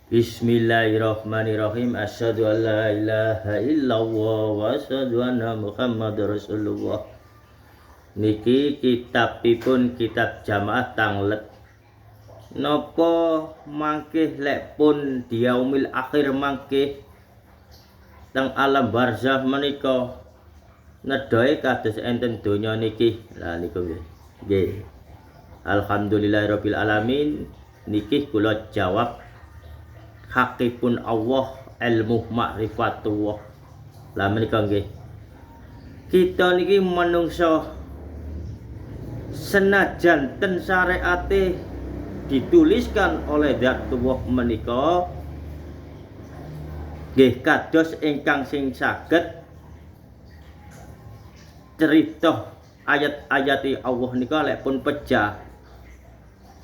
Bismillahirrahmanirrahim. Asyhadu an la ilaha illallah wa asyhadu anna Muhammadar Rasulullah. Niki kitabipun kitab jamaah tanglet. Napa mangkih lek pun diaumil akhir mangkih teng alam barzah menika nedhae kados enten donya niki. Lah niku nggih. Alhamdulillahirabbil alamin. Niki kula jawab hakipun Allah ilmu ma'rifatullah. Lah menika nggih. Kita niki manungsa senajan ten syariate dituliskan oleh Zatullah menika nggih kados ingkang sing saged cerita ayat-ayat Allah nika lek pun pejah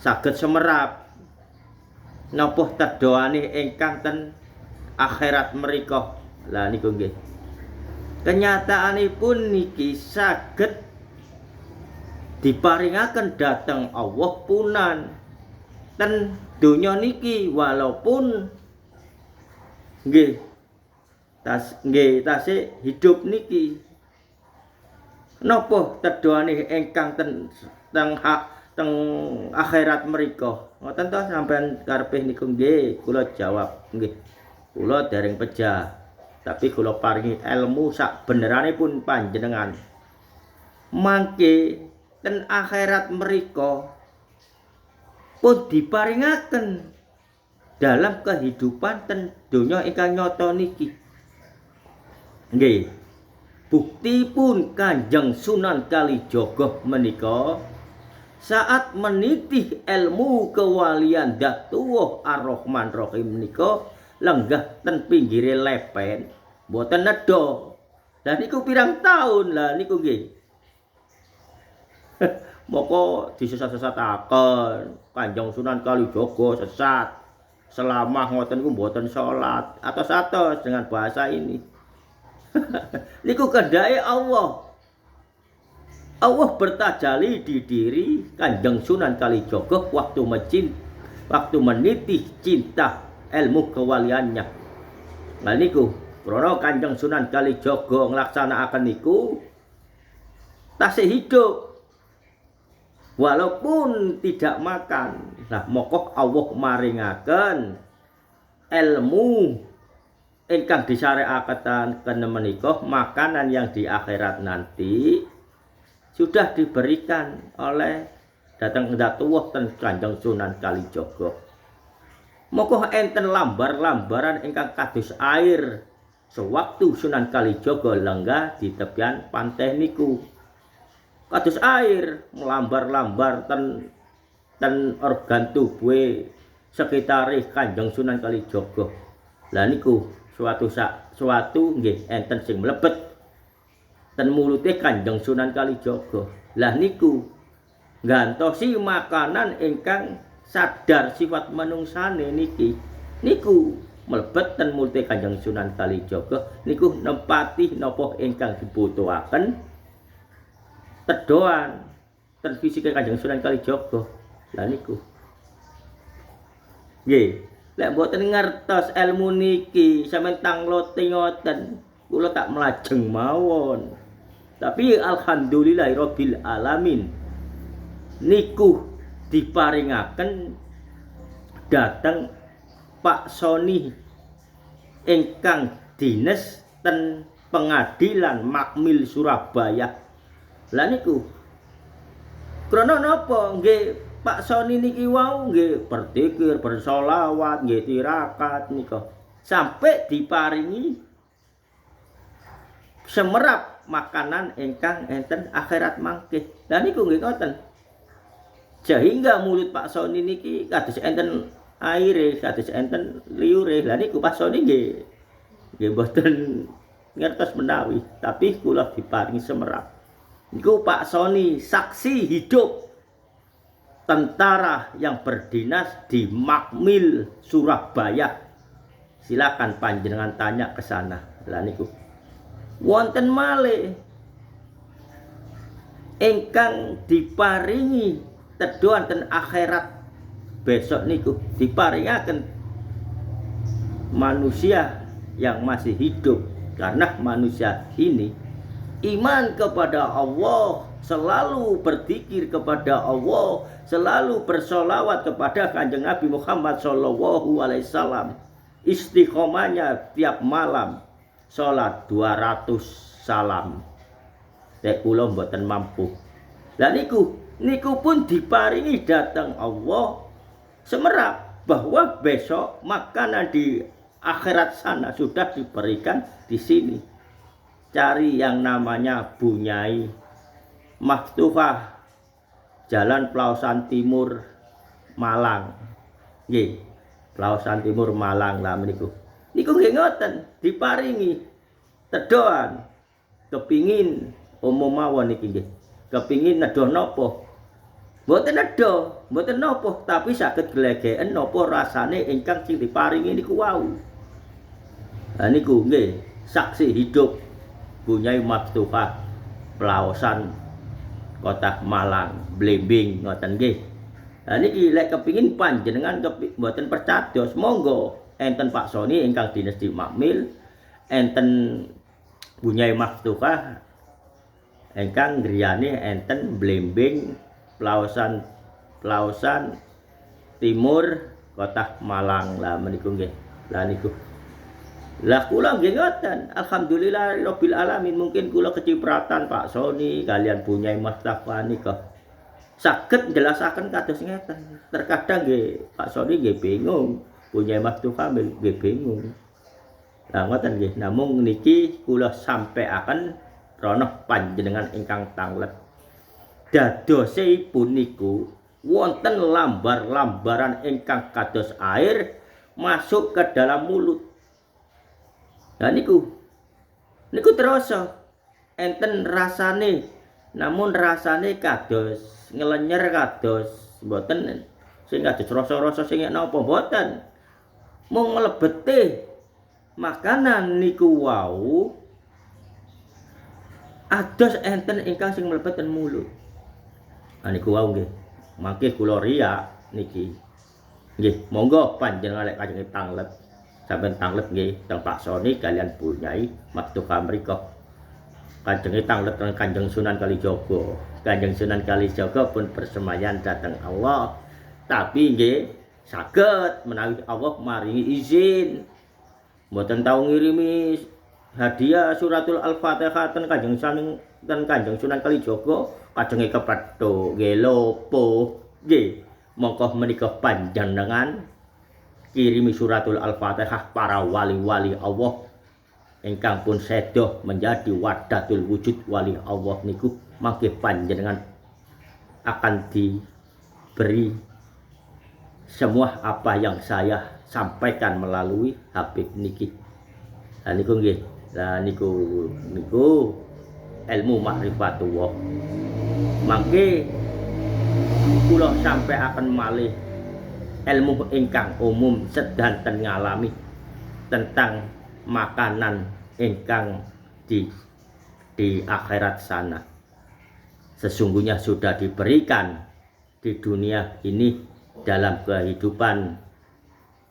saged semerap napa tedoane ingkang ten akhirat mriku. Lah niku nggih. Kenyataanipun niki saged diparingaken dhateng Allah punan ten donya niki walaupun nggih tasih hidup niki. Napa tedoane ingkang teng akhirat mriku? Ngoten to sampean karepe niku nggih kula jawab nggih. Kula dereng pejah, tapi kula paringi ilmu sak beneranipun panjenengan. Mangke ten akhirat mriku pun diparingaken dalam kehidupan ten donya ingkang nyata niki. Nggih. Bukti pun Kanjeng Sunan Kalijaga menika saat menitih ilmu kewalian Zatullah Ar-Rahman Rahim menika lenggah ten pinggire lepen mboten nedha. Lah niku pirang taun lah niku nggih. Moko disesat-sesataken Kanjeng Sunan Kalijaga sesat selama ngoten niku mboten salat atos-atos dengan bahasa ini. Niku kehendake Allah. Allah bertajali di diri Kanjeng Sunan Kalijaga waktu menitih cinta ilmu kewaliannya. Nah niku krana Kanjeng Sunan Kalijaga nglaksanakaken niku tasih hidup walaupun tidak makan. Nah moko Allah maringaken ilmu ingkang disyariataken menika makanan yang di akhirat nanti sudah diberikan oleh datang Zatullah ten Kanjeng Sunan Kalijaga. Moko enten lambar-lambaran ingkang kados air sewaktu Sunan Kalijaga lenggah di tepian pantai niku. Kados air melambar-lambar ten organ tubuhe sekitare Kanjeng Sunan Kalijaga. Lah niku suatu nggih enten sing mlebet ten mulute Kanjeng Sunan Kalijaga. Lah niku nggantosi makanan ingkang sadar sifat manungsane niki. Niku mlebet ten mulute Kanjeng Sunan Kalijaga niku nempati napa ingkang dibutuhaken tedoan ten fisike Kanjeng Sunan Kalijaga. Lah niku nggih. Lek mboten ngertos ilmu niki sampeyan tanglote ngoten kula tak mlajeng mawon. Tapi alhamdulillahirabbil alamin niku diparingaken dhateng Pak Soni ingkang dines ten Pengadilan Makmil Surabaya. Lah niku krana napa nggih Pak Soni niki wau nggih berzikir, bersolawat, nggih tirakat nika sampai diparingi semerap makanan ingkang enten akhirat mangke. Lah niku nggih ngoten. Sehingga mulut Pak Soni niki kados enten aire, kados enten liure. Lah niku Pak Soni nggih mboten ngertos menawi, tapi kula diparingi semerap. Niku Pak Soni saksi hidup tentara yang berdinas di Makmil Surabaya. Silakan panjenengan tanya ke sana. Lah niku wonten malih ingkang diparingi tedoan ten akhirat besok niku diparingaken manusia yang masih hidup, karena manusia ini iman kepada Allah, selalu berzikir kepada Allah, selalu bersolawat kepada Kanjeng Nabi Muhammad SAW. Istiqomahnya tiap malam sholat 200 salam. Nek kula mboten mampu. Lah niku pun diparingi datang Allah semerap bahwa besok makanan di akhirat sana sudah diberikan di sini. Cari yang namanya Bunyai Maftuhah, Jalan Pelausan Timur, Malang. Nggih, Pelausan Timur Malang lah meniku. Niku nggih ngoten, diparingi tedoan kepingin umum mawon niki nggih. Kepingin nedoh napa? Mboten nedoh, mboten napa, tapi saged glegeken napa rasane ingkang sing diparingi niku wau. Lah niku nggih saksi hidup Bunyai Maftuhah Pelausan Kota Malang, Blimbing ngoten nggih. Lah niki lek kepingin panjenengan mboten percados, monggo enten Pak Soni ingkang Dinas Makmil, enten Bunyai Maftuhah ingkang griyane enten Blimbing Pelausan Timur Kota Malang. Lah meniku nggih. Lah niku. Lah kula nggih ngoten. Alhamdulillah rabbil alamin, mungkin kula kecipratan Pak Soni kalian Bunyai Maftuhah nika saged njelasaken kados ngeten. Terkadang nggih Pak Soni nggih bingung, Bunyai Maftuhah nggih bingung. Lah ngoten nggih. Namung niki kula sampaiaken rono panjenengan ingkang tanglet. Dadosipun niku wonten lambar-lambaran ingkang kados air masuk ke dalam mulut. Nah niku terasa enten rasane, namun rasane kados ngelenyer, kados mboten sing kados rasa-rasa sing napa mboten. Mung mlebete makanan niku wau ados enten ingkang sing mlebet ten mulut. Nah niku wau nggih. Mangke kula riyak niki. Nggih, monggo panjenengan lek kajeng tanglet. Sampeyan tanglet nggih teng Pak Soni kalian Bunyai Maftuhah mriku. Kajeng tanglet teng Kanjeng Sunan Kalijaga. Kanjeng Sunan Kalijaga pun bersemayam datang Allah. Tapi nggih saged menawi Allah maringi izin. Mboten tau ngirimi hadiah suratul Al-Fatihah ten Kanjeng Sunan Kalijaga kajenge kepethuk nggih lopo nggih. Monggo menika panjenengan kirimi suratul Al-Fatihah para wali-wali Allah ingkang pun sedo menjadi wadatul wujud wali Allah niku, mangke panjenengan akan diberi semua apa yang saya sampaikan melalui Habib niki. Lah niku nggih. Lah niku ilmu ma'rifatullah. Mangke kula sampaiaken malih ilmu ingkang umum sedanten ngalami tentang makanan ingkang di akhirat sana. Sesungguhnya sudah diberikan di dunia ini dalam kehidupan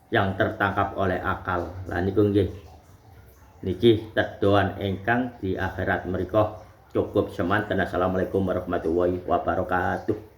yang tertangkap oleh akal. Lah niku nggih. Niki tedoan ingkang di akhirat mriku cukup semanten. Assalamualaikum warahmatullahi wabarakatuh.